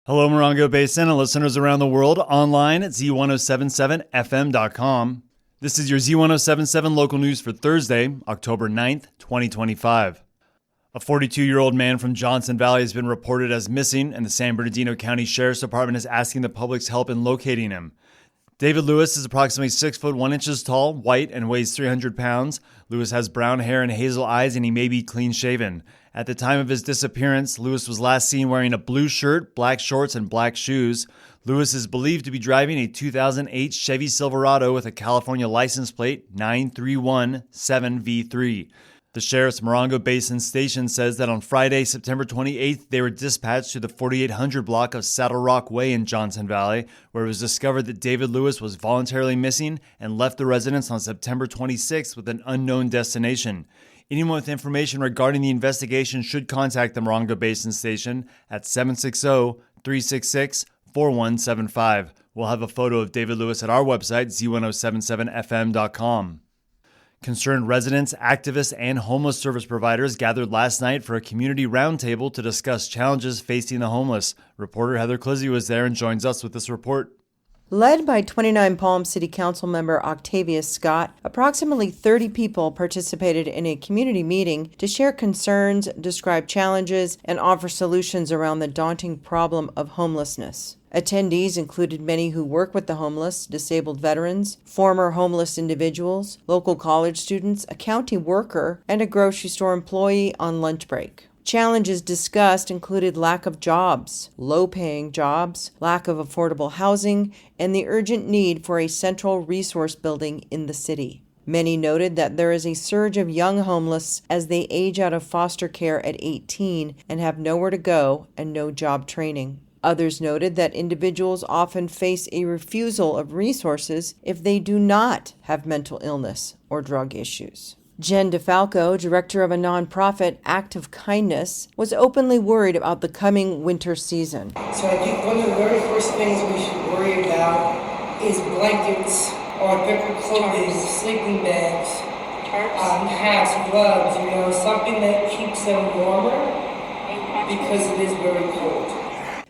Hello, Morongo Basin and listeners around the world online at Z107.7 FM.com. This is your Z107.7 local news for Thursday, October 9th, 2025. A 42-year-old man from Johnson Valley has been reported as missing, and the San Bernardino County Sheriff's Department is asking the public's help in locating him. David Lewis is approximately 6 foot 1 inches tall, white, and weighs 300 pounds. Lewis has brown hair and hazel eyes, and he may be clean-shaven. At the time of his disappearance, Lewis was last seen wearing a blue shirt, black shorts, and black shoes. Lewis is believed to be driving a 2008 Chevy Silverado with a California license plate 931-7V3. The Sheriff's Morongo Basin Station says that on Friday, September 28th, they were dispatched to the 4800 block of Saddle Rock Way in Johnson Valley, where it was discovered that David Lewis was voluntarily missing and left the residence on September 26th with an unknown destination. Anyone with information regarding the investigation should contact the Morongo Basin Station at 760-366-4175. We'll have a photo of David Lewis at our website, Z107.7fm.com. Concerned residents, activists, and homeless service providers gathered last night for a community roundtable to discuss challenges facing the homeless. Reporter Heather Clizzy was there and joins us with this report. Led by 29 Palm City Council member Octavius Scott, approximately 30 people participated in a community meeting to share concerns, describe challenges, and offer solutions around the daunting problem of homelessness. Attendees included many who work with the homeless, disabled veterans, former homeless individuals, local college students, a county worker, and a grocery store employee on lunch break. Challenges discussed included lack of jobs, low-paying jobs, lack of affordable housing, and the urgent need for a central resource building in the city. Many noted that there is a surge of young homeless as they age out of foster care at 18 and have nowhere to go and no job training. Others noted that individuals often face a refusal of resources if they do not have mental illness or drug issues. Jen DeFalco, director of a nonprofit, Act of Kindness, was openly worried about the coming winter season. So I think one of the very first things we should worry about is blankets or thicker clothing, sleeping bags, hats, gloves, something that keeps them warmer because it is very cold.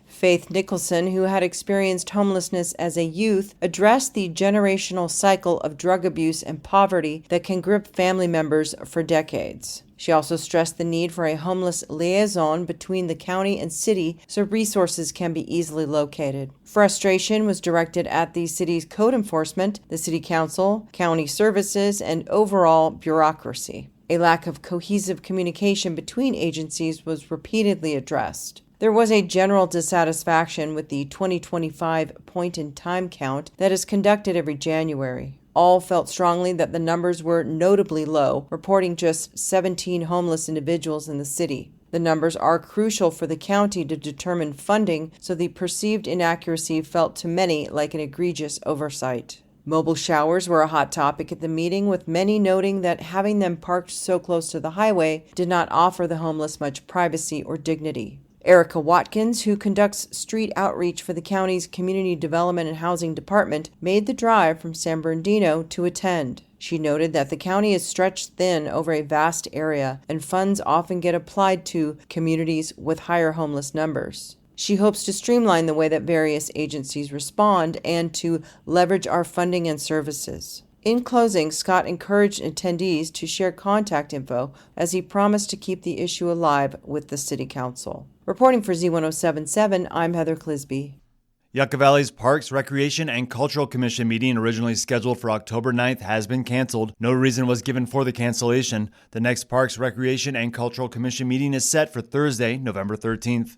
Faith Nicholson, who had experienced homelessness as a youth, addressed the generational cycle of drug abuse and poverty that can grip family members for decades. She also stressed the need for a homeless liaison between the county and city so resources can be easily located. Frustration was directed at the city's code enforcement, the city council, county services, and overall bureaucracy. A lack of cohesive communication between agencies was repeatedly addressed. There was a general dissatisfaction with the 2025 point-in-time count that is conducted every January. All felt strongly that the numbers were notably low, reporting just 17 homeless individuals in the city. The numbers are crucial for the county to determine funding, so the perceived inaccuracy felt to many like an egregious oversight. Mobile showers were a hot topic at the meeting, with many noting that having them parked so close to the highway did not offer the homeless much privacy or dignity. Erica Watkins, who conducts street outreach for the county's Community Development and Housing Department, made the drive from San Bernardino to attend. She noted that the county is stretched thin over a vast area, and funds often get applied to communities with higher homeless numbers. She hopes to streamline the way that various agencies respond and to leverage our funding and services. In closing, Scott encouraged attendees to share contact info as he promised to keep the issue alive with the City Council. Reporting for Z107.7, I'm Heather Clizby. Yucca Valley's Parks, Recreation, and Cultural Commission meeting, originally scheduled for October 9th, has been canceled. No reason was given for the cancellation. The next Parks, Recreation, and Cultural Commission meeting is set for Thursday, November 13th.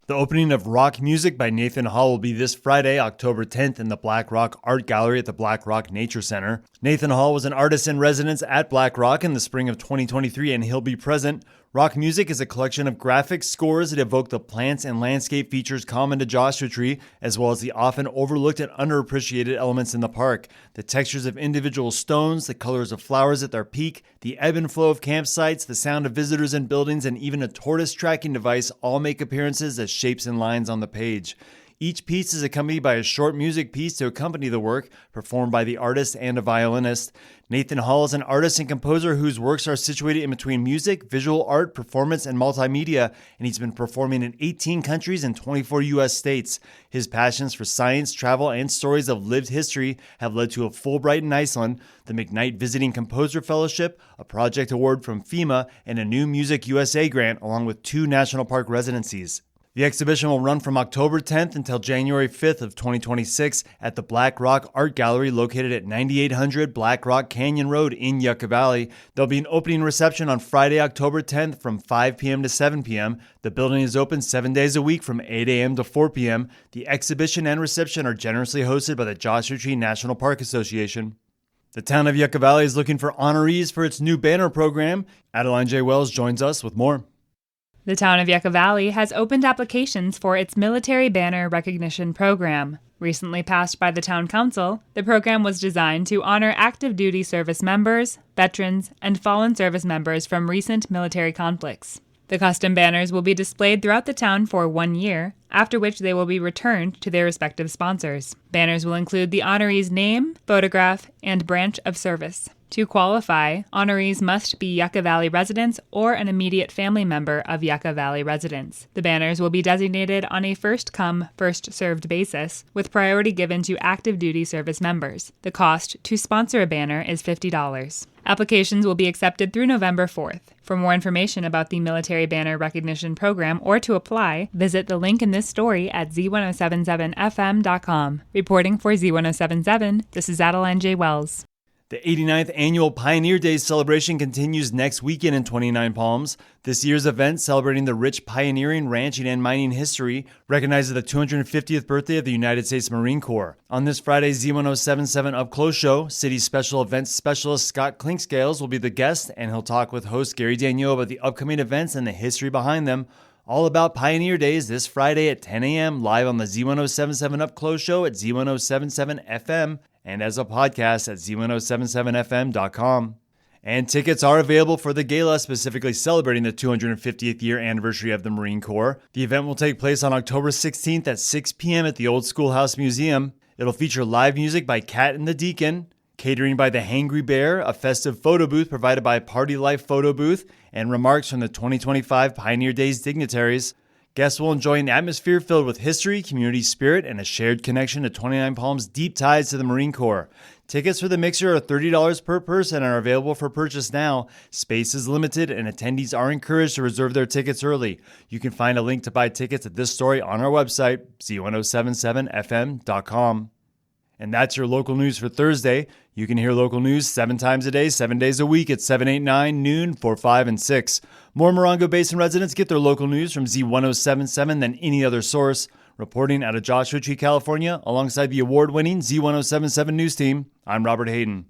The opening of Rock Music by Nathan Hall will be this Friday, October 10th, in the Black Rock Art Gallery at the Black Rock Nature Center. Nathan Hall was an artist in residence at Black Rock in the spring of 2023, and he'll be present. Rock Music is a collection of graphic scores that evoke the plants and landscape features common to Joshua Tree, as well as the often overlooked and underappreciated elements in the park. The textures of individual stones, the colors of flowers at their peak, the ebb and flow of campsites, the sound of visitors and buildings, and even a tortoise tracking device all make appearances as shapes and lines on the page. Each piece is accompanied by a short music piece to accompany the work, performed by the artist and a violinist. Nathan Hall is an artist and composer whose works are situated in between music, visual art, performance, and multimedia, and he's been performing in 18 countries and 24 U.S. states. His passions for science, travel, and stories of lived history have led to a Fulbright in Iceland, the McKnight Visiting Composer Fellowship, a project award from FEMA, and a new Music USA grant, along with 2 national park residencies. The exhibition will run from October 10th until January 5th of 2026 at the Black Rock Art Gallery located at 9800 Black Rock Canyon Road in Yucca Valley. There'll be an opening reception on Friday, October 10th from 5 p.m. to 7 p.m. The building is open 7 days a week from 8 a.m. to 4 p.m. The exhibition and reception are generously hosted by the Joshua Tree National Park Association. The town of Yucca Valley is looking for honorees for its new banner program. Adeline J. Wells joins us with more. The town of Yucca Valley has opened applications for its Military Banner Recognition Program. Recently passed by the Town Council, the program was designed to honor active duty service members, veterans, and fallen service members from recent military conflicts. The custom banners will be displayed throughout the town for 1 year, after which they will be returned to their respective sponsors. Banners will include the honoree's name, photograph, and branch of service. To qualify, honorees must be Yucca Valley residents or an immediate family member of Yucca Valley residents. The banners will be designated on a first-come, first-served basis, with priority given to active duty service members. The cost to sponsor a banner is $50. Applications will be accepted through November 4th. For more information about the Military Banner Recognition Program or to apply, visit the link in this story at Z107.7fm.com. Reporting for Z107.7, this is Adeline J. Wells. The 89th Annual Pioneer Days celebration continues next weekend in 29 Palms. This year's event, celebrating the rich pioneering, ranching, and mining history, recognizes the 250th birthday of the United States Marine Corps. On this Friday's Z107.7 Up Close show, City Special Events Specialist Scott Clinkscales will be the guest, and he'll talk with host Gary Daniel about the upcoming events and the history behind them. All about Pioneer Days this Friday at 10 a.m. live on the Z107.7 Up Close show at Z107.7 FM and as a podcast at Z107.7fm.com. And tickets are available for the gala specifically celebrating the 250th year anniversary of the Marine Corps. The event will take place on October 16th at 6 p.m. at the Old Schoolhouse Museum. It'll feature live music by Cat and the Deacon, catering by the Hangry Bear, a festive photo booth provided by Party Life Photo Booth, and remarks from the 2025 Pioneer Days dignitaries. Guests will enjoy an atmosphere filled with history, community spirit, and a shared connection to 29 Palms' deep ties to the Marine Corps. Tickets for the mixer are $30 per person and are available for purchase now. Space is limited, and attendees are encouraged to reserve their tickets early. You can find a link to buy tickets at this story on our website, z1077fm.com. And that's your local news for Thursday. You can hear local news 7 times a day, 7 days a week at 7, 8, 9, noon, 4, 5, and 6. More Morongo Basin residents get their local news from Z107.7 than any other source. Reporting out of Joshua Tree, California, alongside the award-winning Z107.7 News Team, I'm Robert Hayden.